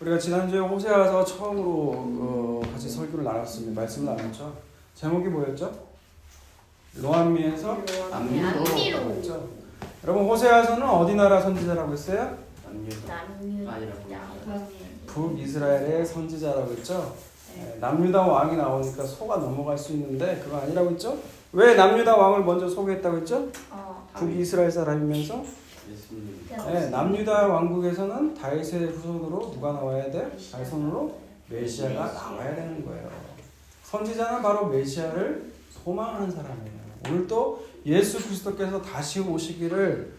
우리가 지난주에 호세아서 처음으로 같이 설교를 나눴습니다. 말씀을 나눴죠. 제목이 뭐였죠? 로암미에서 남유다였죠. 여러분 호세아서는 어디 나라 선지자라고 했어요? 북이스라엘의 선지자라고 했죠. 남유다 왕이 나오니까 소가 넘어갈 수 있는데 그거 아니라고 했죠. 왜 남유다 왕을 먼저 소개했다고 했죠? 북이스라엘 사람이면서 남유다 왕국에서는 다윗의 후손으로 누가 나와야 돼? 다윗손으로 메시아가 나와야 되는 거예요. 선지자는 바로 메시아를 소망하는 사람이에요. 오늘 또 예수 그리스도께서 다시 오시기를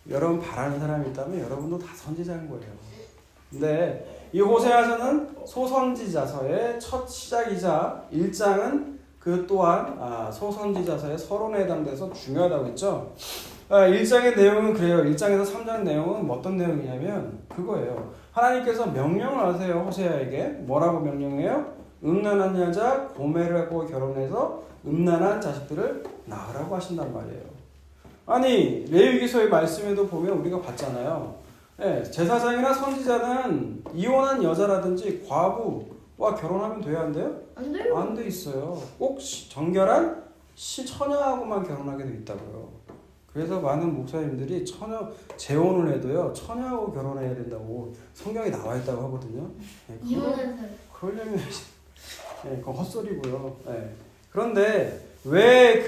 여러분 바라는 사람이 있다면 여러분도 다 선지자인 거예요. 근데 이 호세아서는 소선지자서의 첫 시작이자 1장은 그 또한 소선지자서의 서론에 해당돼서 중요하다고 했죠. 1장의 내용은 그래요. 1장에서 3장 내용은 어떤 내용이냐면 그거예요. 하나님께서 명령을 하세요. 호세아에게 뭐라고 명령해요? 음란한 여자 고멜하고 결혼해서 음란한 자식들을 낳으라고 하신단 말이에요. 아니 레위기서의 말씀에도 보면 우리가 봤잖아요. 제사장이나 선지자는 이혼한 여자라든지 과부와 결혼하면 돼요? 안 돼요? 안 돼요. 안 돼 있어요. 꼭 정결한 처녀하고만 결혼하게 돼 있다고요. 그래서 많은 목사님들이 재혼을 해도요 처녀하고 결혼해야 된다고 성경에 나와 있다고 하거든요. 이혼한 사람. 그러려면 그건 헛소리고요. 그런데 왜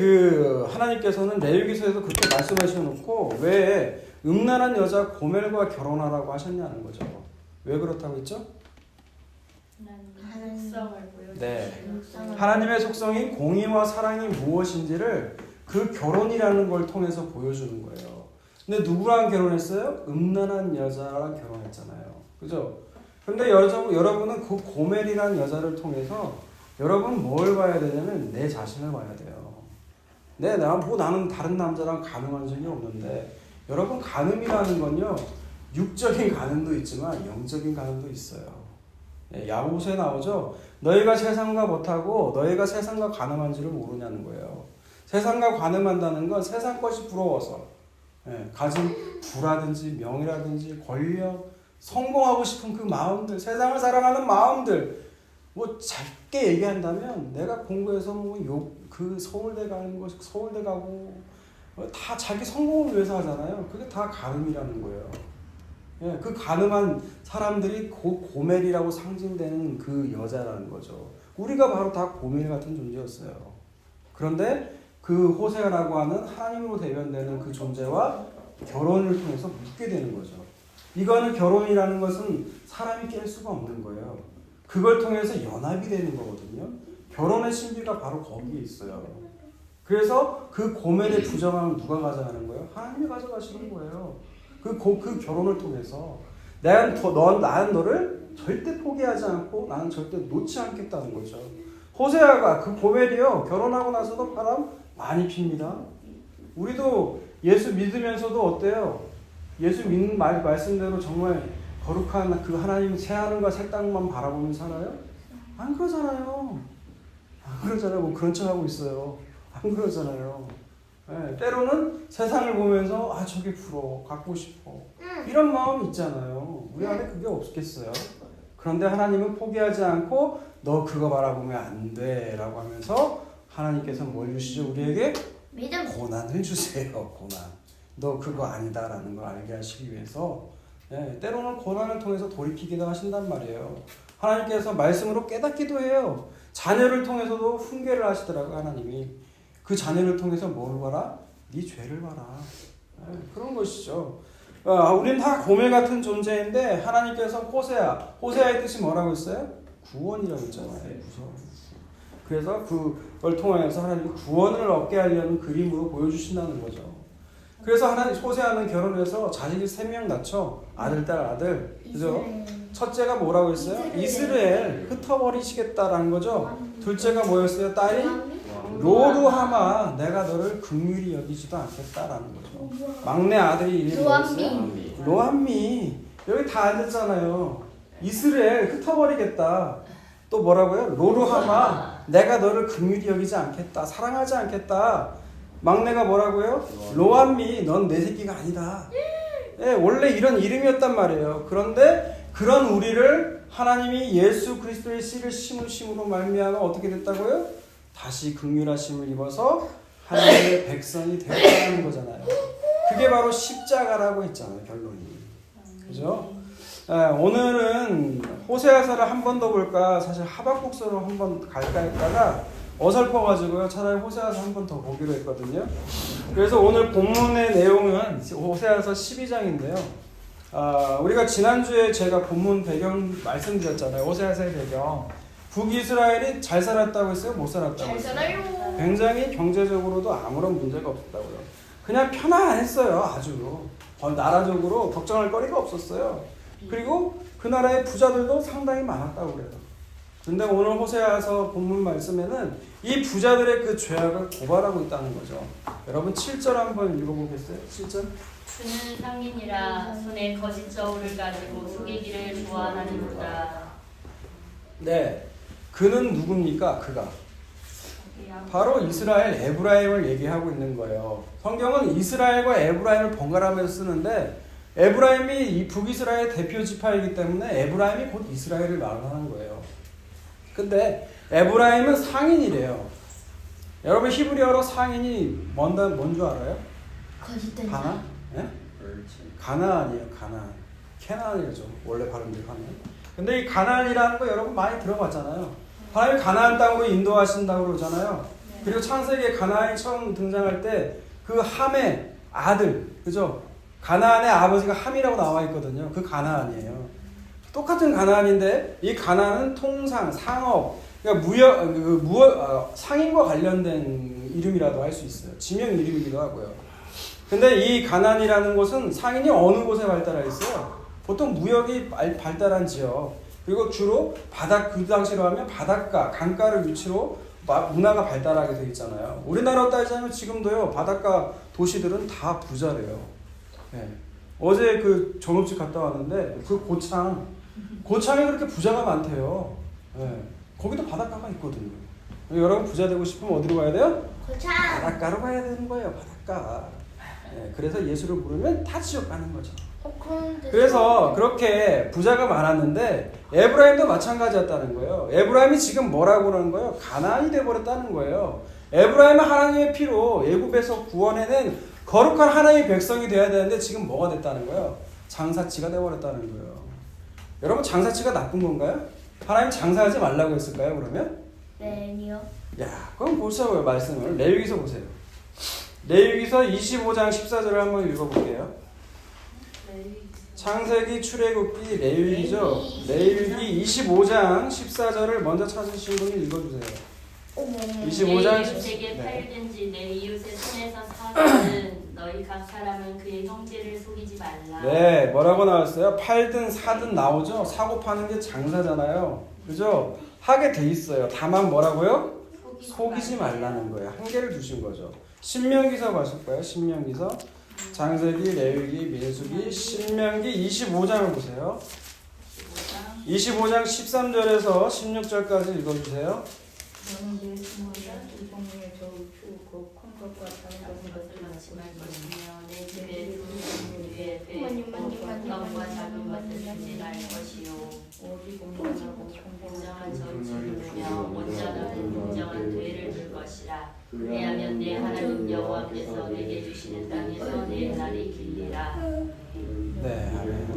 하나님께서는 레위기서에서 그렇게 말씀하셔놓고 왜 음란한 여자 고멜과 결혼하라고 하셨냐는 거죠. 왜 그렇다고 했죠? 하나님의 속성인 공의와 사랑이 무엇인지를 그 결혼이라는 걸 통해서 보여주는 거예요. 근데 누구랑 결혼했어요? 음란한 여자랑 결혼했잖아요. 그죠? 근데 여러분은 그 고멜이라는 여자를 통해서 여러분 뭘 봐야 되냐면 내 자신을 봐야 돼요. 나는 다른 남자랑 간음한 적이 없는데 여러분 간음이라는 건요 육적인 간음도 있지만 영적인 간음도 있어요. 야고보서에 나오죠. 너희가 세상과 못하고 너희가 세상과 간음한지를 모르냐는 거예요. 세상과 간음한다는 건 세상 것이 부러워서 가진 부라든지 명이라든지 권력, 성공하고 싶은 그 마음들, 세상을 사랑하는 마음들, 뭐 짧게 얘기한다면 내가 공부해서 서울대 가는 거, 서울대 가고 다 자기 성공을 위해서 하잖아요. 그게 다 간음이라는 거예요. 그 간음한 사람들이 고멜이라고 상징되는 그 여자라는 거죠. 우리가 바로 다 고멜 같은 존재였어요. 그런데 그 호세아라고 하는 하나님으로 대변되는 그 존재와 결혼을 통해서 묻게 되는 거죠. 이거는 결혼이라는 것은 사람이 깰 수가 없는 거예요. 그걸 통해서 연합이 되는 거거든요. 결혼의 신비가 바로 거기에 있어요. 그래서 그 고멜의 부정함을 누가 가져가는 거예요? 하나님이 가져가시는 거예요. 그 결혼을 통해서 나는 너를 절대 포기하지 않고 나는 절대 놓지 않겠다는 거죠. 호세아가 그 고멜이요 결혼하고 나서도 바람 많이 핍니다. 우리도 예수 믿으면서도 어때요? 예수 믿는 말씀대로 정말 거룩한 그 하나님 새 하늘과 새 땅만 바라보면서 살아요? 안 그러잖아요. 뭐 그런 척하고 있어요. 안 그러잖아요. 때로는 세상을 보면서 저게 부러워, 갖고 싶어 이런 마음이 있잖아요. 우리 안에 그게 없겠어요? 그런데 하나님은 포기하지 않고 너 그거 바라보면 안 돼 라고 하면서 하나님께서 뭘 주시죠? 우리에게 믿음. 고난을 주세요. 고난. 너 그거 아니다 라는 걸 알게 하시기 위해서 때로는 고난을 통해서 돌이키기도 하신단 말이에요. 하나님께서 말씀으로 깨닫기도 해요. 자녀를 통해서도 훈계를 하시더라고요. 하나님이 그 자녀를 통해서 뭘 봐라? 네 죄를 봐라. 그런 것이죠. 우리는 다 고멜 같은 존재인데 하나님께서 호세아의 뜻이 뭐라고 했어요? 구원이라고 했잖아요. 그래서 그걸 통해서 하나님이 구원을 얻게 하려는 그림으로 보여주신다는 거죠. 그래서 호세아는 결혼해서 자식이 3명 낳죠. 아들, 딸, 아들. 그죠? 첫째가 뭐라고 했어요? 이스라엘 흩어버리시겠다라는 거죠. 둘째가 뭐였어요? 딸이 로루하마, 내가 너를 긍휼히 여기지도 않겠다라는 거죠. 막내 아들이 이름이 뭐였어요? 로암미. 여기 다 앉았잖아요. 이스라엘 흩어버리겠다. 또 뭐라고요? 로루하마, 내가 너를 긍휼히 여기지 않겠다. 사랑하지 않겠다. 막내가 뭐라고요? 로암미, 넌 내 새끼가 아니다. 원래 이런 이름이었단 말이에요. 그런데 그런 우리를 하나님이 예수 그리스도의 씨를 심으심으로 말미암아 어떻게 됐다고요? 다시 긍휼하심을 입어서 하나님의 백성이 되었다는 거잖아요. 그게 바로 십자가라고 했잖아요. 결론이. 그죠? 오늘은 호세아서를 한 번 더 볼까 사실 하박국서로 한 번 갈까 했다가 어설퍼가지고요. 차라리 호세아서 한 번 더 보기로 했거든요. 그래서 오늘 본문의 내용은 호세아서 12장인데요. 우리가 지난주에 제가 본문 배경 말씀드렸잖아요. 호세아서의 배경. 북이스라엘이 잘 살았다고 했어요? 못 살았다고 했어요? 잘 살아요. 굉장히 경제적으로도 아무런 문제가 없었다고요. 그냥 편안했어요. 아주. 나라적으로 걱정할 거리가 없었어요. 그리고 그 나라의 부자들도 상당히 많았다고 그래요. 근데 오늘 호세아서 본문 말씀에는 이 부자들의 그 죄악을 고발하고 있다는 거죠. 여러분 7절 한번 읽어보겠어요? 7절? 주는 상인이라 손에 거짓 저울을 가지고 속이기를 좋아하는도다. 네, 그는 누굽니까? 그가 바로 이스라엘 에브라임을 얘기하고 있는 거예요. 성경은 이스라엘과 에브라임을 번갈아가면서 쓰는데 에브라임이 이 북이스라엘 대표 지파이기 때문에 에브라임이 곧 이스라엘을 말하는 거예요. 근데 에브라임은 상인이래요. 여러분 히브리어로 상인이 뭔 줄 알아요? 거짓된 가나? 예? 가나안이에요. 가나안. 캐나안이죠. 원래 발음대로 하면. 근데 이 가나안이라는 거 여러분 많이 들어봤잖아요. 하나님이 가나안 땅으로 인도하신다고 그러잖아요. 그리고 창세기에 가나안이 처음 등장할 때 그 함의 아들, 그죠? 가나안의 아버지가 함이라고 나와 있거든요. 그 가나안이에요. 똑같은 가나안인데 이 가나안은 통상, 상업, 그러니까 상인과 관련된 이름이라도 할 수 있어요. 지명 이름이기도 하고요. 근데 이 가나안이라는 곳은 상인이 어느 곳에 발달해 있어요? 보통 무역이 발달한 지역. 그리고 주로 그 당시로 하면 바닷가, 강가를 위치로 문화가 발달하게 되어 있잖아요. 우리나라로 따지자면 지금도요, 바닷가 도시들은 다 부자래요. 네. 어제 그 전업집 갔다 왔는데, 그 고창에 그렇게 부자가 많대요. 네. 거기도 바닷가가 있거든요. 여러분 부자 되고 싶으면 어디로 가야 돼요? 고창! 바닷가로 가야 되는 거예요, 바닷가. 네. 그래서 예수를 부르면 다 지옥 가는 거죠. 그래서 그렇게 부자가 많았는데 에브라임도 마찬가지였다는 거예요. 에브라임이 지금 뭐라고 그러는 거예요? 가나안이 돼버렸다는 거예요. 에브라임은 하나님의 피로 애굽에서 구원해낸 거룩한 하나님의 백성이 돼야 되는데 지금 뭐가 됐다는 거예요? 장사치가 돼버렸다는 거예요. 여러분 장사치가 나쁜 건가요? 하나님 장사하지 말라고 했을까요? 그러면? 네, 아니요. 야, 그럼 보세요 말씀을. 레위기서 보세요. 레위기서 25장 14절을 한번 읽어볼게요. 창세기, 출애굽기, 레위기죠. 레위기 25장 14절을 먼저 찾으신 분이 읽어주세요. 25장 내 이웃에게 팔든지 내 이웃의 손에서 사든 너희 각 사람은 그의 형제를 속이지 말라. 네, 뭐라고 나왔어요? 팔든 사든 나오죠. 사고 파는 게 장사잖아요. 그죠? 하게 돼 있어요. 다만 뭐라고요? 속이지 말라는 거예요. 한계를 두신 거죠. 신명기서 가실 거예요. 신명기서. 창세기, 레위기, 민수기, 신명기 25장을 보세요. 25장 13절에서 16절까지 읽어주세요. 너는 내 주머니에 두 종류의 저우추 곧 큰 것과 작은 것을 넣지 말 것이며 내 집에 두 종류의 큰 것과 작은 것을 주지 말 것이요. 오직 온전하고 공정한 저우추를 두며 온전하고 공정한 되를 둘 것이라. 왜냐하면 내 하나님 여호와께서 내게 주시는 땅에서 내 날이 길리라. 네, 아멘.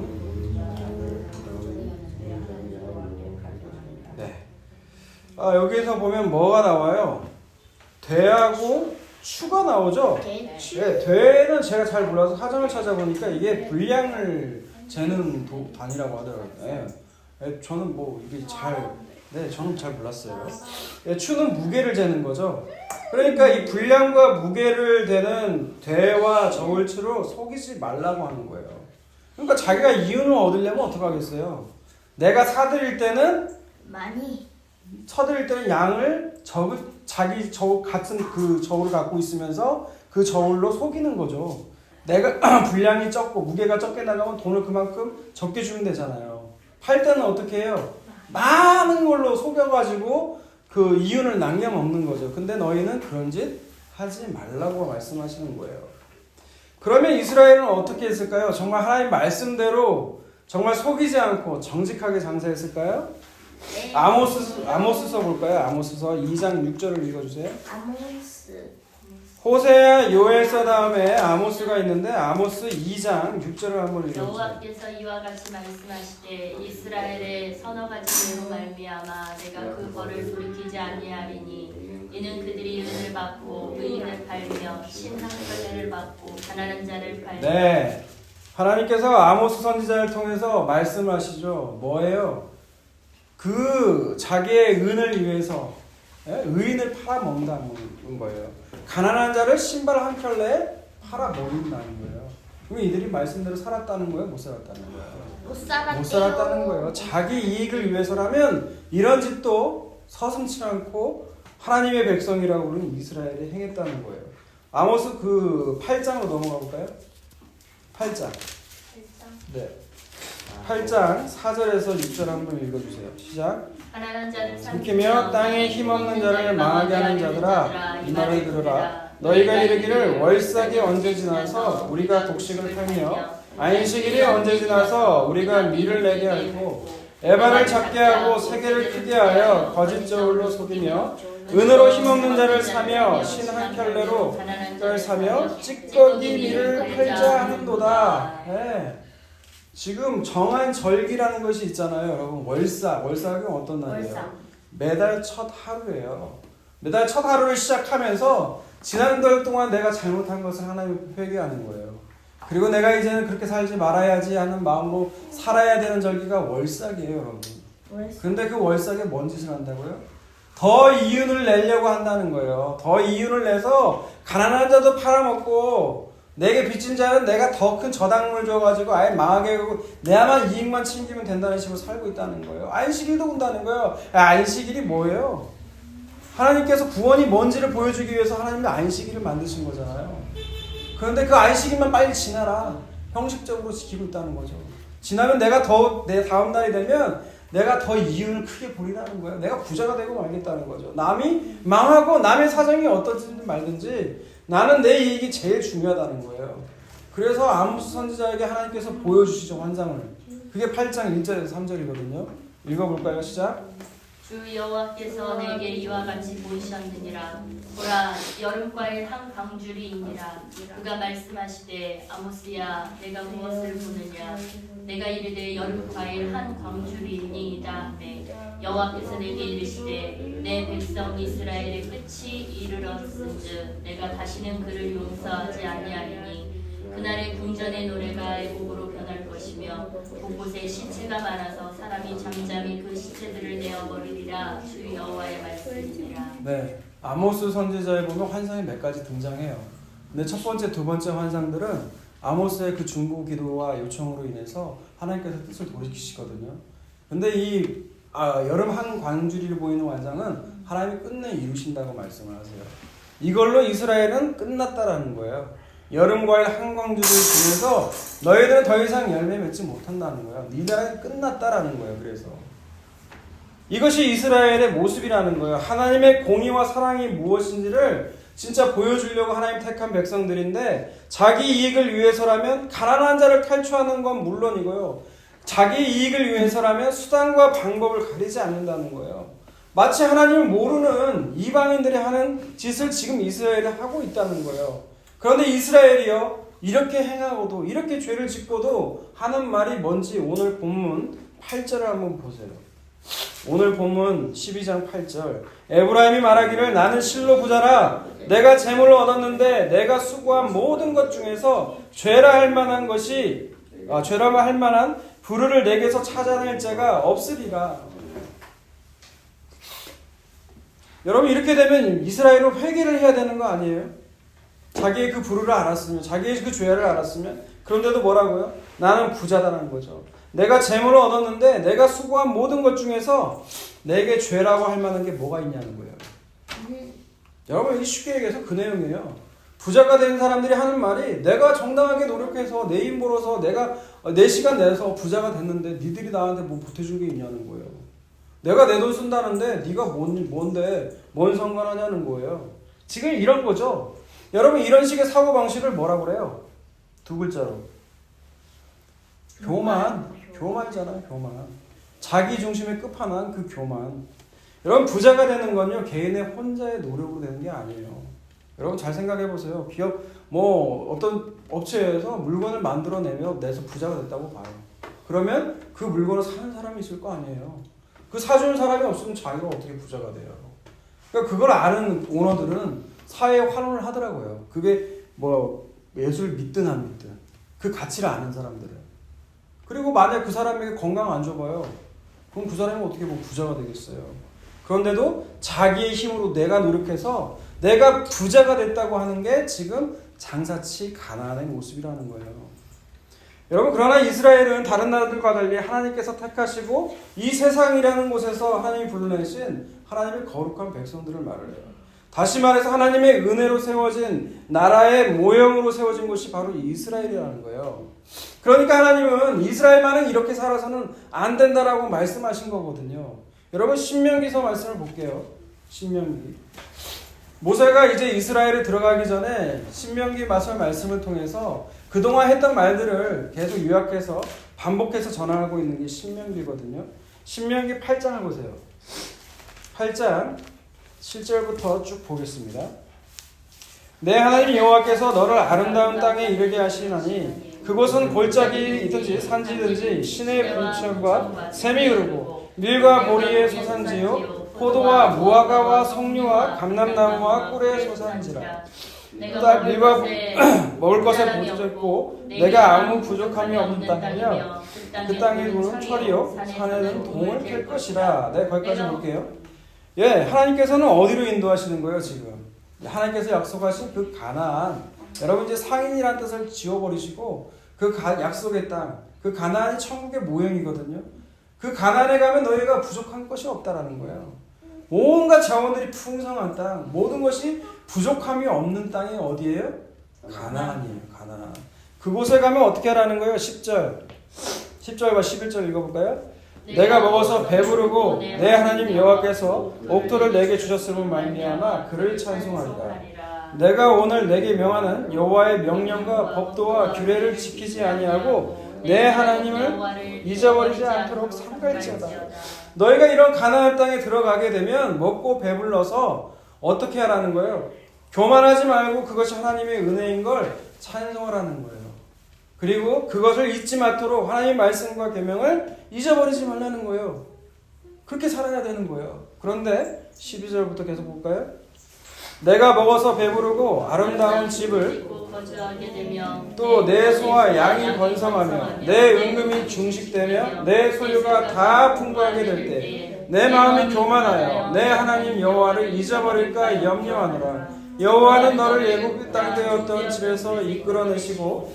네. 여기서 보면 뭐가 나와요? 되하고 추가 나오죠? 네, 되는 제가 잘 몰라서 사전을 찾아보니까 이게 분량을 재는 단위라고 하더라고요. 네. 저는 이게 저는 잘 몰랐어요. 네, 추는 무게를 재는 거죠. 그러니까 이 분량과 무게를 재는 되와 저울추로 속이지 말라고 하는 거예요. 그러니까 자기가 이윤을 얻으려면 어떻게 하겠어요? 내가 사들일 때는 많이 서드릴 때는 양을 자기 같은 그 저울을 갖고 있으면서 그 저울로 속이는 거죠. 내가 분량이 적고 무게가 적게 나가면 돈을 그만큼 적게 주면 되잖아요. 팔 때는 어떻게 해요? 많은 걸로 속여가지고 그 이윤을 남겨먹는 거죠. 근데 너희는 그런 짓 하지 말라고 말씀하시는 거예요. 그러면 이스라엘은 어떻게 했을까요? 정말 하나님 말씀대로 정말 속이지 않고 정직하게 장사했을까요? 네. 아모스서 볼까요? 아모스서 2장 6절을 읽어주세요. 아모스 호세아 요엘서 다음에 아모스가 있는데 아모스 2장 6절을 한번 읽어주세요. 여호와께서 이와 같이 말씀하시되 이스라엘의 서너 가지 죄로 말미암아 내가 그 벌을 돌이키지 아니하리니 이는 그들이 은을 받고 의인을 팔며 신한걸레를 받고 가난한 자를 팔며 네, 하나님께서 아모스 선지자를 통해서 말씀하시죠. 뭐예요? 그 자기의 은을 위해서 의인을 팔아먹는다는 거예요. 가난한 자를 신발 한 켤레에 팔아먹는다는 거예요. 그럼 이들이 말씀대로 살았다는 거예요? 못 살았다는 거예요? 못 살았다는 거예요. 자기 이익을 위해서라면 이런 짓도 서슴지 않고 하나님의 백성이라고 부르는 이스라엘이 행했다는 거예요. 아모스 그 8장으로 넘어가 볼까요? 8장. 네. 8장 4절에서 6절 한번 읽어주세요. 시작. 가난한 자를 삼키며 땅에 힘없는 자를 망하게 하는 자들아 이 말을 들으라. 너희가 이르기를 월삭이 언제 지나서 우리가 곡식을 팔며 안식일이 언제 지나서 우리가 밀을 내게 하고 에바를 작게 하고 세계를 크게 하여 거짓 저울로 속이며 은으로 힘없는 자를 사며 신 한 켤레로 걸 사며 찌꺼기 밀을 팔자 하는도다. 네. 지금 정한 절기라는 것이 있잖아요, 여러분. 월삭이 어떤 날이에요? 매달 첫 하루예요. 매달 첫 하루를 시작하면서 지난달 동안 내가 잘못한 것을 하나님 회개하는 거예요. 그리고 내가 이제는 그렇게 살지 말아야지 하는 마음으로 살아야 되는 절기가 월삭이에요, 여러분. 근데 그 월삭에 뭔 짓을 한다고요? 더 이윤을 내려고 한다는 거예요. 더 이윤을 내서 가난한 자도 팔아먹고 내게 빚진 자는 내가 더 큰 저당물 줘가지고 아예 망하게 하고 내야만 이익만 챙기면 된다는 식으로 살고 있다는 거예요. 안식일도 온다는 거예요. 안식일이 뭐예요? 하나님께서 구원이 뭔지를 보여주기 위해서 하나님이 안식일을 만드신 거잖아요. 그런데 그 안식일만 빨리 지나라. 형식적으로 지키고 있다는 거죠. 지나면 내 다음 날이 되면 내가 더 이윤을 크게 보리라는 거예요. 내가 부자가 되고 말겠다는 거죠. 남이 망하고 남의 사정이 어떻든지 말든지 나는 내 이익이 제일 중요하다는 거예요. 그래서 아모스 선지자에게 하나님께서 보여주시죠, 환상을. 그게 8장 1절에서 3절이거든요. 읽어볼까요? 시작. 주 여호와께서 내게 이와 같이 보이셨느니라. 보라, 여름과일 한 광주리이니라. 그가 말씀하시되 아모스야, 내가 무엇을 보느냐? 내가 이르되 여름과일 한 광주리이니이다 하매 여호와께서 내게 이르시되 내 백성 이스라엘의 끝이 이르렀은즉 내가 다시는 그를 용서하지 아니하리니 그날의 궁전의 노래가 애곡으로 변할 것이며 곳곳에 시체가 많아서 사람이 잠잠히 그 시체들을 내어버리리라. 주 여호와의 말씀이니라. 네, 아모스 선지자에 보면 환상이 몇 가지 등장해요. 근데 첫 번째, 두 번째 환상들은 아모스의 그 중보 기도와 요청으로 인해서 하나님께서 뜻을 돌이키시거든요. 근데 이 여름 한 광주리를 보이는 환상은 하나님이 끝내 이루신다고 말씀을 하세요. 이걸로 이스라엘은 끝났다라는 거예요. 여름과일 한 광주를 지내서 너희들은 더 이상 열매 맺지 못한다는 거예요. 네 나라는 끝났다라는 거예요. 그래서 이것이 이스라엘의 모습이라는 거예요. 하나님의 공의와 사랑이 무엇인지를 진짜 보여주려고 하나님 택한 백성들인데 자기 이익을 위해서라면 가난한 자를 탈취하는 건 물론이고요. 자기 이익을 위해서라면 수단과 방법을 가리지 않는다는 거예요. 마치 하나님을 모르는 이방인들이 하는 짓을 지금 이스라엘이 하고 있다는 거예요. 그런데 이스라엘이요, 이렇게 행하고도 이렇게 죄를 짓고도 하는 말이 뭔지 오늘 본문 8절을 한번 보세요. 오늘 본문 12장 8절. 에브라임이 말하기를 나는 실로 부자라. 내가 재물을 얻었는데 내가 수고한 모든 것 중에서 죄라 할 만한 불의를 내게서 찾아낼 자가 없으리라. 여러분, 이렇게 되면 이스라엘은 회개를 해야 되는 거 아니에요? 자기의 그 불의를 알았으면, 자기의 그 죄를 알았으면, 그런데도 뭐라고요? 나는 부자다는 거죠. 내가 재물을 얻었는데 내가 수고한 모든 것 중에서 내게 죄라고 할 만한 게 뭐가 있냐는 거예요. 여러분, 이게 쉽게 얘기해서 그 내용이에요. 부자가 된 사람들이 하는 말이 내가 정당하게 노력해서 내 힘 벌어서 내가 내 시간 내서 부자가 됐는데 니들이 나한테 뭐 보태준 게 있냐는 거예요. 내가 내 돈 쓴다는데 네가 뭔 상관하냐는 거예요. 지금 이런 거죠. 여러분, 이런 식의 사고방식을 뭐라고 그래요? 두 글자로. 교만. 교만이잖아요. 교만. 자기 중심의 끝판왕 그 교만. 여러분 부자가 되는 건요 개인의 혼자의 노력으로 되는 게 아니에요. 여러분 잘 생각해 보세요. 기업 뭐 어떤 업체에서 물건을 만들어내서 부자가 됐다고 봐요. 그러면 그 물건을 사는 사람이 있을 거 아니에요. 그 사주는 사람이 없으면 자기가 어떻게 부자가 돼요. 그러니까 그걸 아는 오너들은 사회에 환원을 하더라고요. 그게 뭐 예술 믿든 안 믿든 그 가치를 아는 사람들은. 그리고 만약 그 사람에게 건강 안 줘봐요. 그럼 그 사람이 어떻게 뭐 부자가 되겠어요. 그런데도 자기의 힘으로 내가 노력해서 내가 부자가 됐다고 하는 게 지금 장사치 가난의 모습이라는 거예요. 여러분 그러나 이스라엘은 다른 나라들과 달리 하나님께서 택하시고 이 세상이라는 곳에서 하나님이 불러내신 하나님의 거룩한 백성들을 말을 해요. 다시 말해서 하나님의 은혜로 세워진 나라의 모형으로 세워진 곳이 바로 이스라엘이라는 거예요. 그러니까 하나님은 이스라엘만은 이렇게 살아서는 안 된다라고 말씀하신 거거든요. 여러분 신명기서 말씀을 볼게요. 신명기. 모세가 이제 이스라엘에 들어가기 전에 신명기 말씀을 통해서 그동안 했던 말들을 계속 요약해서 반복해서 전하고 있는 게 신명기거든요. 신명기 8장을 보세요. 8장 7절부터 쭉 보겠습니다. 내 하나님 여호와께서 너를 아름다운 땅에 이르게 하시나니 그곳은 골짜기 있든지 산지든지 시내의 불철과 샘이 흐르고 밀과 보리의 소산지요 포도와 무화과와 석류와 감람나무와 꿀의 소산지라. 또 밀과 먹을 것에 부족했고 내가 아무 부족함이 없는 땅이며 그 땅의 돈은 철이요 산에는 동을 캘 것이라. 네, 거기까지 볼게요. 예, 하나님께서는 어디로 인도하시는 거예요 지금? 하나님께서 약속하신 그 가나안. 여러분 이제 상인이라는 뜻을 지워버리시고 그 약속의 땅, 그 가나안이 천국의 모형이거든요. 그 가나안에 가면 너희가 부족한 것이 없다라는 거예요. 온갖 자원들이 풍성한 땅, 모든 것이 부족함이 없는 땅이 어디예요? 가나안이에요. 가나안. 그곳에 가면 어떻게 하라는 거예요? 10절과 11절 읽어볼까요? 내가 먹어서 배부르고 내 하나님 여호와께서 옥토를 내게 주셨음을 말미암아 그를 찬송하리라. 내가 오늘 내게 명하는 여호와의 명령과 법도와 규례를 지키지 아니하고 내 하나님을 잊어버리지 않도록 삼갈지어다. 너희가 이런 가나안 땅에 들어가게 되면 먹고 배불러서 어떻게 하라는 거예요? 교만하지 말고 그것이 하나님의 은혜인 걸 찬송하라는 거예요. 그리고 그것을 잊지 않도록 하나님의 말씀과 계명을 잊어버리지 말라는 거예요. 그렇게 살아야 되는 거예요. 그런데 12절부터 계속 볼까요? 내가 먹어서 배부르고 아름다운 집을 또 내 소와 양이 번성하며 내 은금이 중식되며 내 소유가 다 풍부하게 될 때 내 마음이 교만하여 내 하나님 여호와를 잊어버릴까 염려하노라. 여호와는 너를 애굽 땅 되었던 집에서 이끌어내시고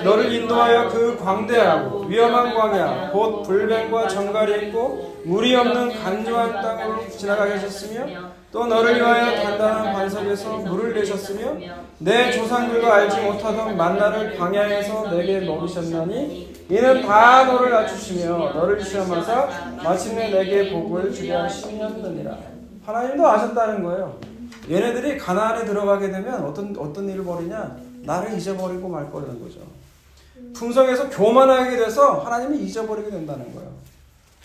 너를 인도하여 그 광대하고 위험한 광야 곧 불뱀과 정갈이 있고 물이 없는 간조한 땅으로 지나가게 하셨으며 또 너를 위하여 단단한 반석에서 물을 내셨으며 내 조상들과 알지 못하던 만나를 광야에서 내게 먹이셨나니 이는 다 너를 낮추시며 너를 시험하사 마침내 내게 복을 주게 하시느니라. 하나님도 아셨다는 거예요. 얘네들이 가나안에 들어가게 되면 어떤 일을 벌이냐? 나를 잊어버리고 말 거라는 거죠. 풍성해서 교만하게 돼서 하나님이 잊어버리게 된다는 거예요.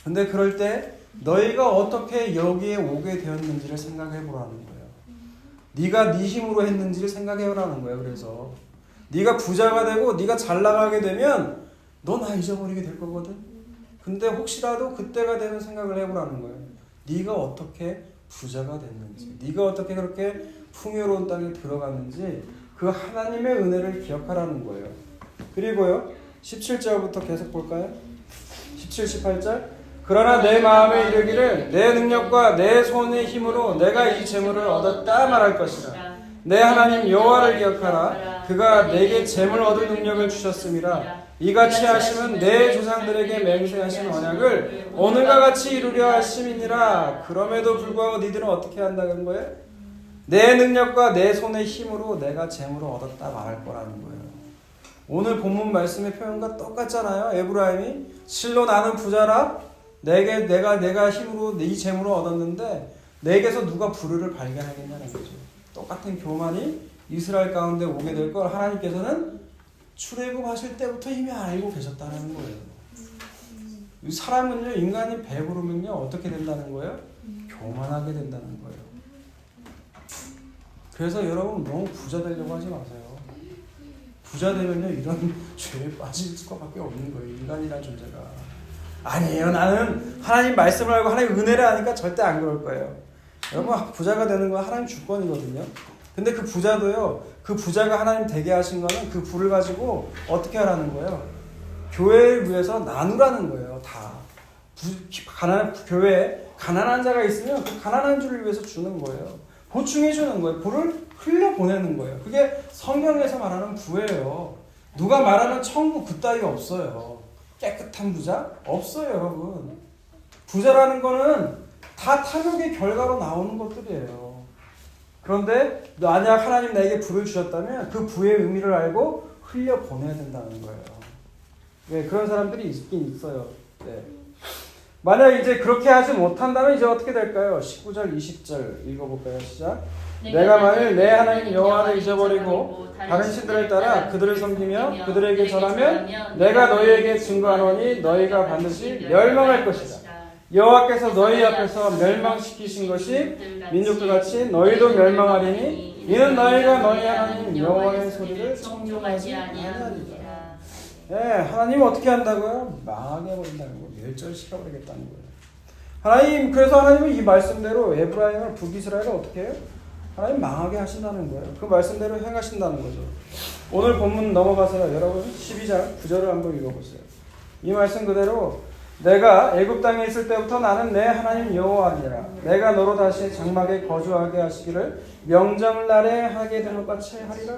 근데 그럴 때 너희가 어떻게 여기에 오게 되었는지를 생각해 보라는 거예요. 네가 네 힘으로 했는지를 생각해 보라는 거예요. 그래서 네가 부자가 되고 네가 잘 나가게 되면 너 나 잊어버리게 될 거거든. 근데 혹시라도 그때가 되는 생각을 해보라는 거예요. 네가 어떻게 부자가 됐는지, 네가 어떻게 그렇게 풍요로운 땅에 들어갔는지 그 하나님의 은혜를 기억하라는 거예요. 그리고요 17절부터 계속 볼까요? 17, 18절. 그러나 내 마음에 이르기를 내 능력과 내 손의 힘으로 내가 이 재물을 얻었다 말할 것이라. 내 하나님 여호와를 기억하라. 그가 내게 재물 얻을 능력을 주셨음이라. 이같이 하시면 내 조상들에게 맹세하신 언약을 오늘과 같이 이루려 하심이니라. 그럼에도 불구하고 니들은 어떻게 한다는 거예요? 내 능력과 내 손의 힘으로 내가 재물을 얻었다 말할 거라는 거예요. 오늘 본문 말씀의 표현과 똑같잖아요. 에브라임이 실로 나는 부자라. 내가 힘으로 이 재물을 얻었는데 내게서 누가 불의를 발견하겠냐는 거죠. 똑같은 교만이 이스라엘 가운데 오게 될 걸 하나님께서는 출애굽하실 때부터 이미 알고 계셨다는 거예요. 사람은요, 인간이 배부르면요 어떻게 된다는 거예요? 교만하게 된다는 거예요. 그래서 여러분 너무 부자 되려고 하지 마세요. 부자 되면요 이런 죄에 빠질 수밖에 없는 거예요. 인간이라는 존재가. 아니에요. 나는 하나님 말씀을 알고 하나님 은혜를 아니까 절대 안 그럴 거예요. 여러분 부자가 되는 건 하나님 주권이거든요. 근데 그 부자도요. 그 부자가 하나님 되게 하신 거는 그 부를 가지고 어떻게 하라는 거예요? 교회를 위해서 나누라는 거예요. 다. 교회에 가난한 자가 있으면 그 가난한 줄을 위해서 주는 거예요. 보충해 주는 거예요. 부를 흘려보내는 거예요. 그게 성경에서 말하는 부예요. 누가 말하는 천국 그따위 없어요. 깨끗한 부자? 없어요, 여러분. 부자라는 거는 다 탐욕의 결과로 나오는 것들이에요. 그런데 만약 하나님 나에게 부를 주셨다면 그 부의 의미를 알고 흘려보내야 된다는 거예요. 네, 그런 사람들이 있긴 있어요. 네. 만약 이제 그렇게 하지 못한다면 이제 어떻게 될까요? 19절, 20절 읽어볼까요? 시작. 내가 만일 내 하나님 여호와를 잊어버리고 다른 신들을 따라 그들을 섬기며 그들에게 절하면 내가 너희에게 증거하노니 너희가 반드시 멸망할 것이다. 여호와께서 너희 앞에서 멸망시키신 것이 민족들 같이 너희도 멸망하리니 이는 너희가 너희 하나님 여호와의 소리를 청종하지 아니하니라. 네, 하나님은 어떻게 한다고요? 망하게 해버린다는 거예요. 멸절시켜버리겠다는 거예요. 하나님, 그래서 하나님은 이 말씀대로 에브라임을 북이스라엘을 어떻게 해요? 하나님 망하게 하신다는 거예요. 그 말씀대로 행하신다는 거죠. 오늘 본문 넘어가서요. 여러분 12장 9절을 한번 읽어보세요. 이 말씀 그대로 내가 애굽 땅에 있을 때부터 나는 내 하나님 여호와니라. 내가 너로 다시 장막에 거주하게 하시기를 명절날에 하게 된 것 같이 하리라.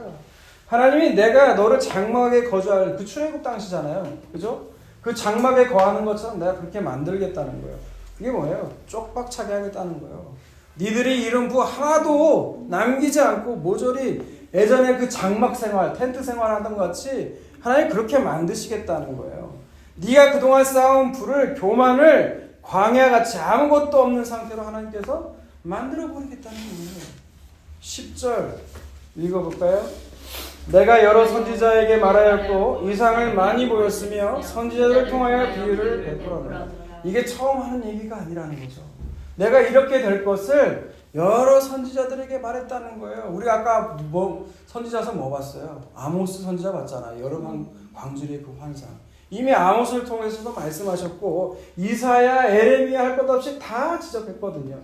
하나님이 내가 너를 장막에 거주할 그 출애굽 당시잖아요. 그죠? 그 장막에 거하는 것처럼 내가 그렇게 만들겠다는 거예요. 그게 뭐예요? 쪽박차게 하겠다는 거예요. 니들이 이런 부 하나도 남기지 않고 모조리 예전에 그 장막 생활, 텐트 생활하던 것 같이 하나님 그렇게 만드시겠다는 거예요. 네가 그동안 쌓아온 부를, 교만을 광야같이 아무것도 없는 상태로 하나님께서 만들어버리겠다는 거예요. 10절 읽어볼까요? 내가 여러 선지자에게 말하였고 이상을 많이 보였으며 선지자들을 통하여 비유를 베풀었노라. 이게 처음 하는 얘기가 아니라는 거죠. 내가 이렇게 될 것을 여러 선지자들에게 말했다는 거예요. 우리가 아까 선지자서 뭐 봤어요? 아모스 선지자 봤잖아요. 여러 광주리의 그 환상. 이미 아모스를 통해서도 말씀하셨고 이사야, 에레미야 할 것 없이 다 지적했거든요.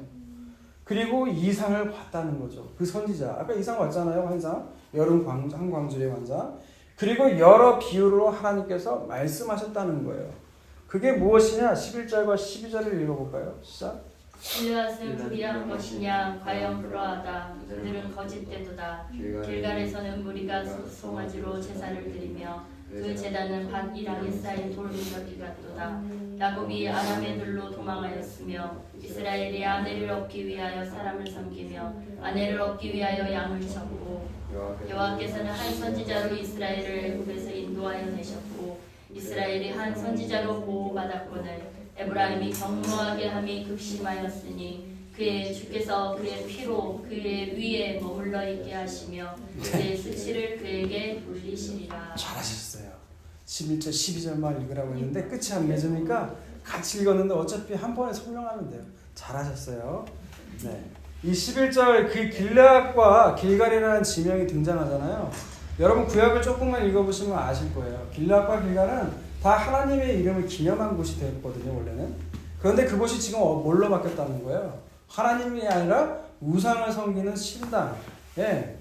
그리고 이상을 봤다는 거죠. 그 선지자. 아까 이상 봤잖아요. 환상. 한 광주리의 환상. 그리고 여러 비유로 하나님께서 말씀하셨다는 거예요. 그게 무엇이냐? 11절과 12절을 읽어볼까요? 시작. 길앗은 불의한 것이냐? 과연 그러하다. 그들은 거짓되도다. 길갈에서는 무리가 송아지로 제사를 드리며 그 제단은 밭이랑에 쌓인 돌무더기 같도다. 야곱이 아람의 들로 도망하였으며 이스라엘이 아내를 얻기 위하여 사람을 섬기며 아내를 얻기 위하여 양을 쳤고 여호와께서는 한 선지자로 이스라엘을 애굽에서 인도하여 내셨고 이스라엘이 한 선지자로 보호받았거늘 에브라임이 경노하게 함이 극심하였으니 그의 주께서 그의 피로 그의 위에 머물러 있게 하시며 그의 수치를 그에게 돌리시리라. 잘하셨어요. 11절 12절만 읽으라고 했는데 끝이 안 맺으니까 같이 읽었는데 어차피 한 번에 설명하면 돼요. 잘하셨어요. 네. 이 11절 그 길앗과 길갈이라는 지명이 등장하잖아요. 여러분 구약을 조금만 읽어보시면 아실 거예요. 길앗과 길갈은 다 하나님의 이름을 기념한 곳이 되었거든요. 원래는. 그런데 그곳이 지금 뭘로 바뀌었다는 거예요? 하나님이 아니라 우상을 섬기는 신당,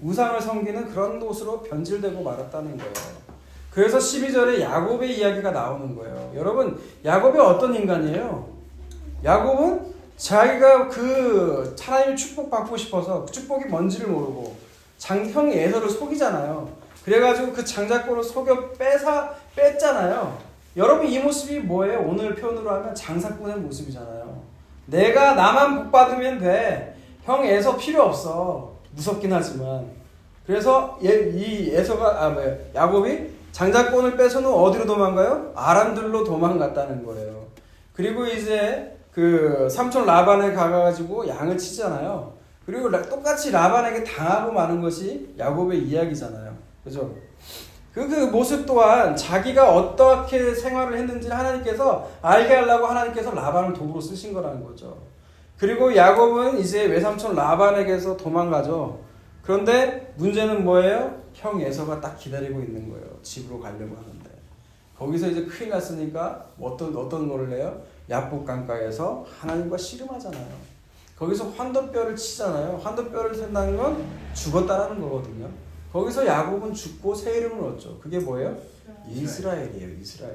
우상을 섬기는 그런 곳으로 변질되고 말았다는 거예요. 그래서 12절에 야곱의 이야기가 나오는 거예요. 여러분, 야곱이 어떤 인간이에요? 야곱은 자기가 그 하나님의 축복받고 싶어서 축복이 뭔지를 모르고 형 에서를 속이잖아요. 그래가지고 그 장자권을 속여 뺐잖아요. 여러분 이 모습이 뭐예요? 오늘 표현으로 하면 장사꾼의 모습이잖아요. 내가 나만 복 받으면 돼. 형 에서 필요 없어. 무섭긴 하지만. 그래서 야곱이 장자권을 빼서는 어디로 도망가요? 아람들로 도망갔다는 거예요. 그리고 이제 그 삼촌 라반에 가가지고 양을 치잖아요. 그리고 똑같이 라반에게 당하고 마는 것이 야곱의 이야기잖아요. 그죠? 그 모습 또한 자기가 어떻게 생활을 했는지를 하나님께서 알게 하려고 하나님께서 라반을 도구로 쓰신 거라는 거죠. 그리고 야곱은 이제 외삼촌 라반에게서 도망가죠. 그런데 문제는 뭐예요? 형 에서가 딱 기다리고 있는 거예요. 집으로 가려고 하는데. 거기서 이제 큰일 났으니까 어떤 노를 해요? 야복 강가에서 하나님과 씨름하잖아요. 거기서 환도뼈를 치잖아요. 환도뼈를 샌다는 건 죽었다라는 거거든요. 거기서 야곱은 죽고 새 이름을 얻죠. 그게 뭐예요? 이스라엘이에요. 이스라엘.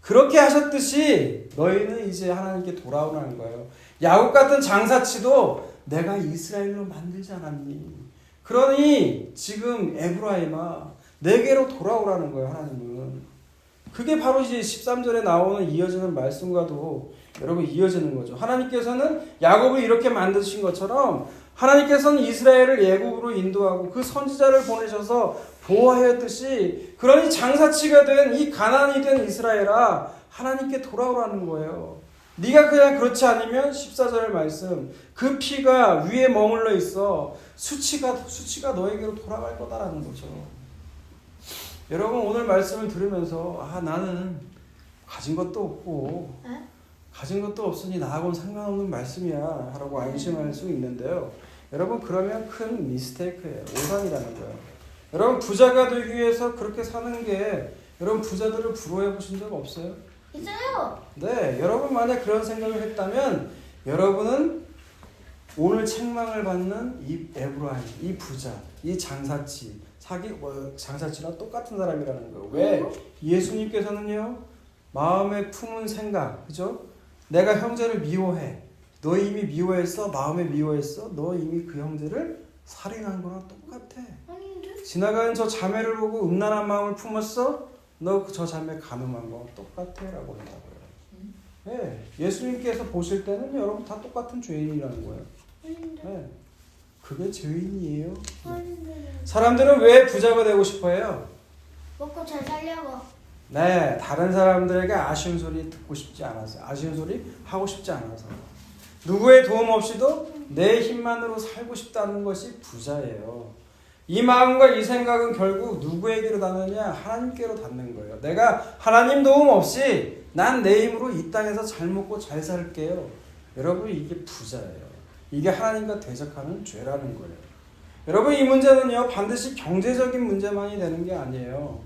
그렇게 하셨듯이 너희는 이제 하나님께 돌아오라는 거예요. 야곱 같은 장사치도 내가 이스라엘로 만들지 않았니? 그러니 지금 에브라임아 내게로 돌아오라는 거예요. 하나님은. 그게 바로 이제 13절에 나오는 이어지는 말씀과도 여러분 이어지는 거죠. 하나님께서는 야곱을 이렇게 만드신 것처럼 하나님께서는 이스라엘을 애굽으로 인도하고 그 선지자를 보내셔서 보호하였듯이 그러니 장사치가 된 이 가난이 된 이스라엘아 하나님께 돌아오라는 거예요. 네가 그냥 그렇지 않으면 14절 말씀 그 피가 위에 머물러 있어 수치가 너에게로 돌아갈 거다라는 거죠. 여러분 오늘 말씀을 들으면서 나는 가진 것도 없고 가진 것도 없으니 나하고는 상관없는 말씀이야 라고 안심할 수 있는데요. 여러분 그러면 큰 미스테이크예요. 오산이라는 거예요. 여러분 부자가 되기 위해서 그렇게 사는 게 여러분 부자들을 부러워해 보신 적 없어요? 있어요. 네, 여러분 만약 그런 생각을 했다면 여러분은 오늘 책망을 받는 이 에브라임, 이 부자, 이 장사치, 장사치랑 똑같은 사람이라는 거예요. 왜? 예수님께서는요 마음에 품은 생각, 그죠? 내가 형제를 미워해. 너 이미 미워했어? 마음에 미워했어? 너 이미 그 형제를 살인한 거랑 똑같아. 아닌데? 지나가는 저 자매를 보고 음란한 마음을 품었어? 너 저 자매 간음한 거 똑같아 라고 한다고요. 네, 예수님께서 보실 때는 여러분 다 똑같은 죄인이라는 거예요. 아닌데? 네, 그게 죄인이에요. 아닌데? 사람들은 왜 부자가 되고 싶어 해요? 먹고 잘 살려고. 네, 다른 사람들에게 아쉬운 소리 듣고 싶지 않아서, 아쉬운 소리 하고 싶지 않아서, 누구의 도움 없이도 내 힘만으로 살고 싶다는 것이 부자예요. 이 마음과 이 생각은 결국 누구에게로 닿느냐? 하나님께로 닿는 거예요. 내가 하나님 도움 없이 난 내 힘으로 이 땅에서 잘 먹고 잘 살게요. 여러분 이게 부자예요. 이게 하나님과 대적하는 죄라는 거예요. 여러분 이 문제는요 반드시 경제적인 문제만이 되는 게 아니에요.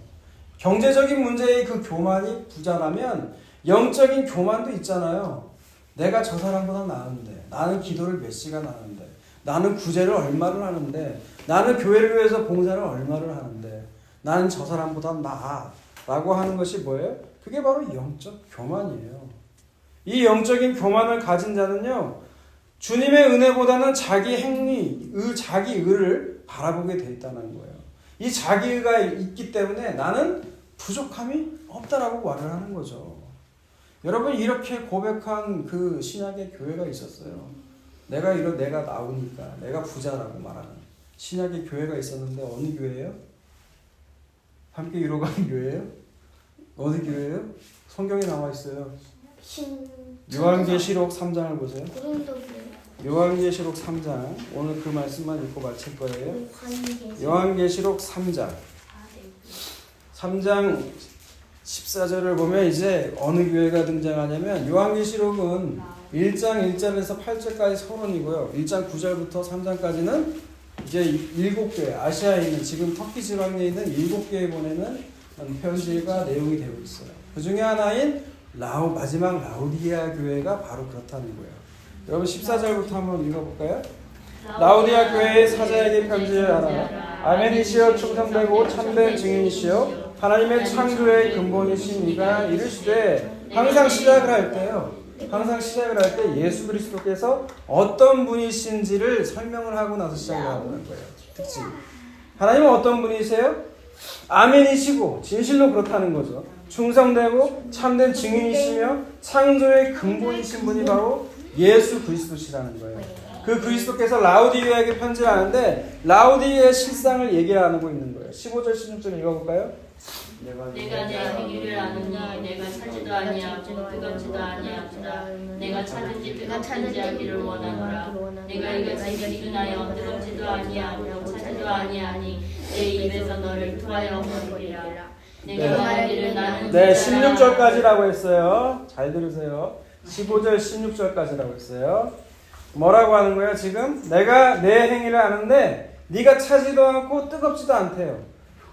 경제적인 문제의 그 교만이 부자라면 영적인 교만도 있잖아요. 내가 저 사람보다 나은데, 나는 기도를 몇 시간 하는데, 나는 구제를 얼마를 하는데, 나는 교회를 위해서 봉사를 얼마를 하는데, 나는 저 사람보다 나아 라고 하는 것이 뭐예요? 그게 바로 영적 교만이에요. 이 영적인 교만을 가진 자는요 주님의 은혜보다는 자기 행위, 자기 의를 바라보게 돼 있다는 거예요. 이 자기의가 있기 때문에 나는 부족함이 없다라고 말을 하는 거죠. 여러분 이렇게 고백한 그 신약의 교회가 있었어요. 내가 나오니까 내가 부자라고 말하는 신약의 교회가 있었는데 어느 교회예요? 함께 이루어가는 교회예요? 어느 교회예요? 성경에 나와 있어요. 요한계시록 3장을 보세요. 요한계시록 3장 오늘 그 말씀만 읽고 마칠 거예요. 요한계시록 3장 14절을 보면 이제 어느 교회가 등장하냐면 요한계시록은 1장 1절에서 8절까지 서론이고요. 1장 9절부터 3장까지는 이제 7교회 아시아에 있는 지금 터키 지방에 있는 7교회에 보내는 편지가 내용이 되고 있어요. 그 중에 하나인 마지막 라우디게아 교회가 바로 그렇다는 거예요. 여러분 14절부터 한번 읽어볼까요? 라우디게아 교회의 사자에게 편지하라. 아멘이시여 충성되고 참된 증인이시여 하나님의 창조의 근본이신 이가 이르시되 항상 시작을 할 때 예수 그리스도께서 어떤 분이신지를 설명을 하고 나서 시작을 하는 거예요. 특징. 하나님은 어떤 분이세요? 아멘이시고 진실로 그렇다는 거죠. 충성되고 참된 증인이시며 창조의 근본이신 분이 바로 예수 그리스도시라는 거예요. 그 그리스도께서 라우디게아에게 편지를 하는데 라우디게아의 실상을 얘기하고 있는 거예요. 15절 16절 읽어볼까요? 내가 내 행위를 아느니 내가 찾지도 아니하고 뜨겁지도 아니하구나. 내가 찾은지 뜨겁든지 하기를 원하노라. 내가 이것을 믿으나여 뜨겁지도 아니하고 찾지도 아니하니 내 입에서 너를 토하여 버리리라. 내가 말하기를 나는 네, 부자라. 16절까지라고 했어요. 잘 들으세요. 15절 16절까지라고 했어요. 뭐라고 하는 거야 지금? 내가 내 행위를 아는데 네가 차지도 않고 뜨겁지도 않대요.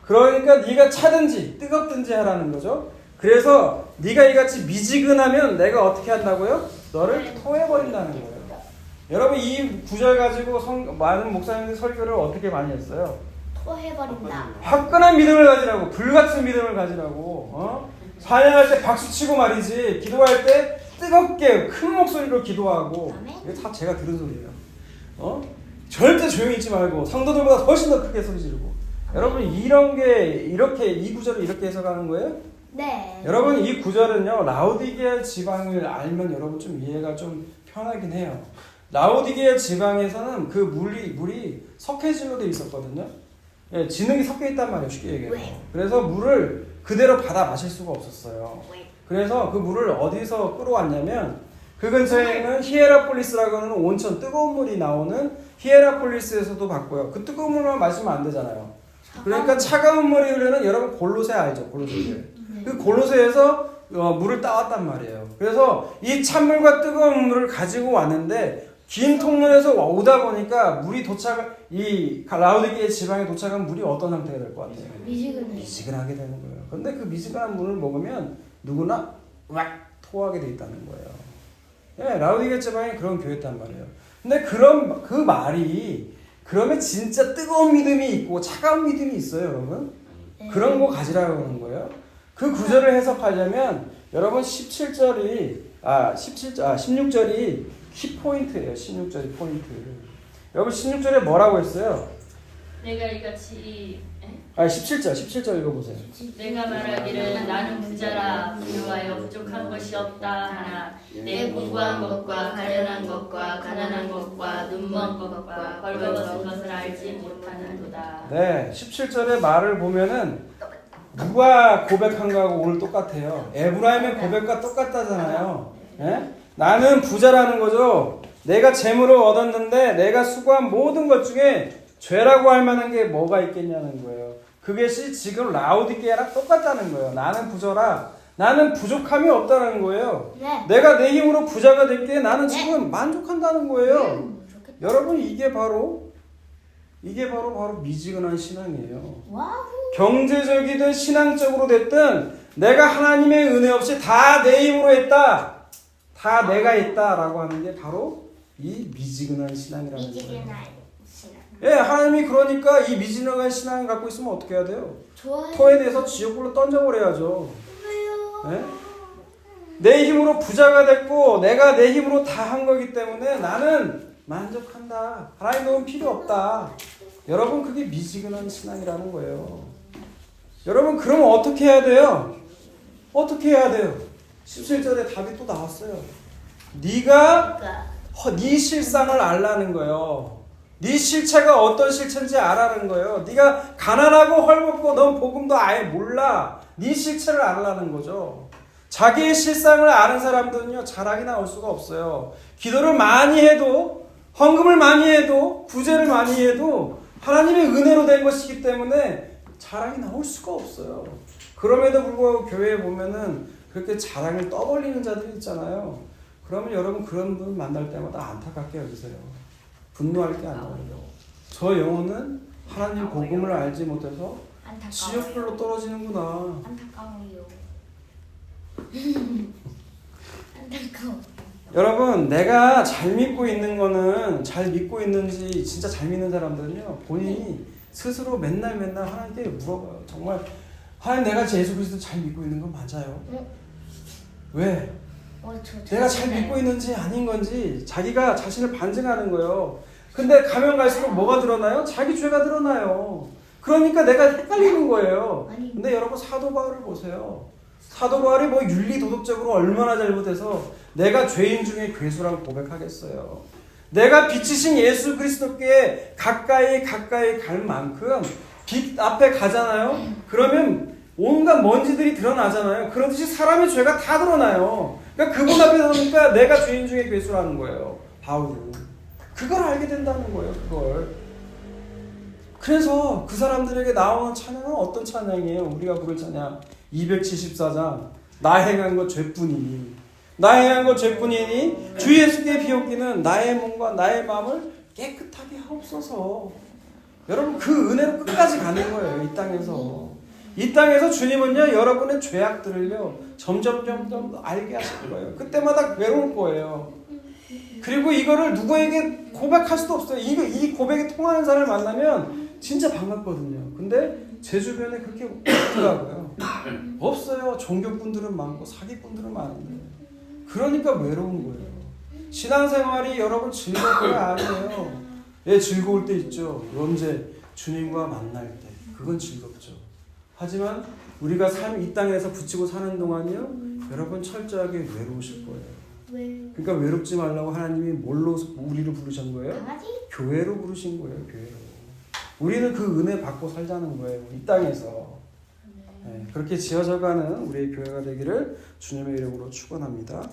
그러니까 네가 차든지 뜨겁든지 하라는 거죠. 그래서 네가 이같이 미지근하면 내가 어떻게 한다고요? 너를 토해버린다는 거예요. 여러분 이 구절 가지고 많은 목사님들 설교를 어떻게 많이 했어요? 토해버린다. 화끈한 믿음을 가지라고, 불같은 믿음을 가지라고. 찬양할 때 박수치고 말이지, 기도할 때 뜨겁게 큰 목소리로 기도하고. 이게 다 제가 들은 소리예요. 절대 조용히 있지 말고 성도들보다 훨씬 더 크게 소리 지르고. 여러분 이런 게 이렇게 이 구절을 이렇게 해석하는 거예요? 네. 여러분 이 구절은요 라오디게아 지방을 알면 여러분 좀 이해가 좀 편하긴 해요. 라오디게아 지방에서는 그 물이 석회질로 되어 있었거든요. 예, 진흙이 섞여 있단 말이에요, 쉽게 얘기해서. 그래서 물을 그대로 받아 마실 수가 없었어요. 그래서 그 물을 어디서 끌어왔냐면 그 근처에 있는 히에라폴리스라고 하는 온천, 뜨거운 물이 나오는 히에라폴리스에서도 봤고요. 그 뜨거운 물만 마시면 안 되잖아요. 그러니까 차가운 물이 흐르는, 여러분 골로새 알죠? 골로새. 그 골로새에서 물을 따왔단 말이에요. 그래서 이 찬물과 뜨거운 물을 가지고 왔는데 긴 통로에서 오다 보니까 이 라오디게아 지방에 도착한 물이 어떤 상태가 될 것 같아요? 미지근하게 되는 거예요. 그런데 그 미지근한 물을 먹으면 누구나 막 토하게 돼 있다는 거예요. 예, 라오디게아 지방에 그런 교회였단 말이에요. 근데 그 말이 그러면 진짜 뜨거운 믿음이 있고 차가운 믿음이 있어요, 여러분? 그런 거 가지라고 하는 거예요. 그 구절을 해석하려면 여러분 16절이 키포인트예요. 16절이 포인트. 여러분 16절에 뭐라고 했어요? 내가 이같이 17절 읽어보세요. 내가 말하기를 나는 부자라 부유하여 부족한 것이 없다 하나 내 공부한 것과 가련한 것과 가난한 것과 눈먼 것과 벌거벗은 것을 알지 못하는도다. 네, 17절의 말을 보면은 누가 고백한 거하고 오늘 똑같아요. 에브라임의 고백과 똑같다잖아요. 예? 나는 부자라는 거죠. 내가 재물을 얻었는데 내가 수고한 모든 것 중에 죄라고 할 만한 게 뭐가 있겠냐는 거예요. 그것이 지금 라오디게아랑 똑같다는 거예요. 나는 부자라. 나는 부족함이 없다는 거예요. 네. 내가 내 힘으로 부자가 될게 나는 지금 만족한다는 거예요. 여러분 이게 바로 미지근한 신앙이에요. 와우. 경제적이든 신앙적으로 됐든 내가 하나님의 은혜 없이 다 내 힘으로 했다. 다 내가 했다라고 하는 게 바로 이 미지근한 신앙이라는 거예요. 미지근한 신앙. 예, 하나님이 그러니까 이 미지근한 신앙을 갖고 있으면 어떻게 해야 돼요? 좋아요. 토에 대해서 지옥불로 던져버려야죠. 왜요? 예? 내 힘으로 부자가 됐고 내가 내 힘으로 다 한 거기 때문에 나는 만족한다. 하나님 도움 필요 없다. 여러분 그게 미지근한 신앙이라는 거예요. 여러분 그러면 어떻게 해야 돼요? 어떻게 해야 돼요? 17절에 답이 또 나왔어요. 네가 네 실상을 알라는 거예요. 네 실체가 어떤 실체인지 알라는 거예요. 네가 가난하고 헐벗고 넌 복음도 아예 몰라. 네 실체를 알라는 거죠. 자기의 실상을 아는 사람들은요 자랑이 나올 수가 없어요. 기도를 많이 해도 헌금을 많이 해도 구제를 많이 해도 하나님의 은혜로 된 것이기 때문에 자랑이 나올 수가 없어요. 그럼에도 불구하고 교회에 보면은 그렇게 자랑을 떠벌리는 자들이 있잖아요. 그러면 여러분 그런 분 만날 때마다 안타깝게 여기세요. 분노할 게 아니에요. 저 영혼은 하나님 복음을 알지 못해서 지옥불로 떨어지는구나. 안타까워요. 안타까워. 여러분 내가 잘 믿고 있는 거는 잘 믿고 있는지 진짜 잘 믿는 사람들은요 본인이 스스로 맨날 하나님께 물어봐요. 정말 하나님 내가 예수 그리스도 잘 믿고 있는 건 맞아요? 왜? 내가 잘 믿고 있는지 아닌 건지 자기가 자신을 반증하는 거예요. 근데 가면 갈수록 뭐가 드러나요? 자기 죄가 드러나요. 그러니까 내가 헷갈리는 거예요. 근데 여러분 사도 바울을 보세요. 사도 바울이 뭐 윤리 도덕적으로 얼마나 잘못해서 내가 죄인 중에 괴수라고 고백하겠어요. 내가 빛이신 예수 그리스도께 가까이 갈 만큼 빛 앞에 가잖아요. 그러면 온갖 먼지들이 드러나잖아요. 그렇듯이 사람의 죄가 다 드러나요. 그러니까 그분 앞에 서니까 내가 죄인 중에 괴수라는 거예요. 바울은. 그걸 알게 된다는 거예요. 그래서 그 사람들에게 나오는 찬양은 어떤 찬양이에요? 우리가 부를 찬양 274장 나 행한 것 죄뿐이니 나 행한 것 죄뿐이니 주 예수께 비옵기는 나의 몸과 나의 마음을 깨끗하게 하옵소서. 여러분 그 은혜로 끝까지 가는 거예요. 이 땅에서 주님은요 여러분의 죄악들을요 점점 알게 하실 거예요. 그때마다 괴로울 거예요. 그리고 이거를 누구에게 고백할 수도 없어요. 이 고백이 통하는 사람을 만나면 진짜 반갑거든요. 근데 제 주변에 그렇게 없더라고요. 없어요. 종교꾼들은 많고 사기꾼들은 많은데. 그러니까 외로운 거예요. 신앙생활이 여러분 즐거울 거 아니에요. 예, 즐거울 때 있죠. 언제? 주님과 만날 때. 그건 즐겁죠. 하지만 우리가 이 땅에서 붙이고 사는 동안요, 여러분 철저하게 외로우실 거예요. 그러니까 외롭지 말라고 하나님이 뭘로 우리를 부르신 거예요? 강아지? 교회로 부르신 거예요. 교회로. 우리는 그 은혜 받고 살자는 거예요. 이 땅에서. 네, 그렇게 지어져가는 우리의 교회가 되기를 주님의 이름으로 축원합니다.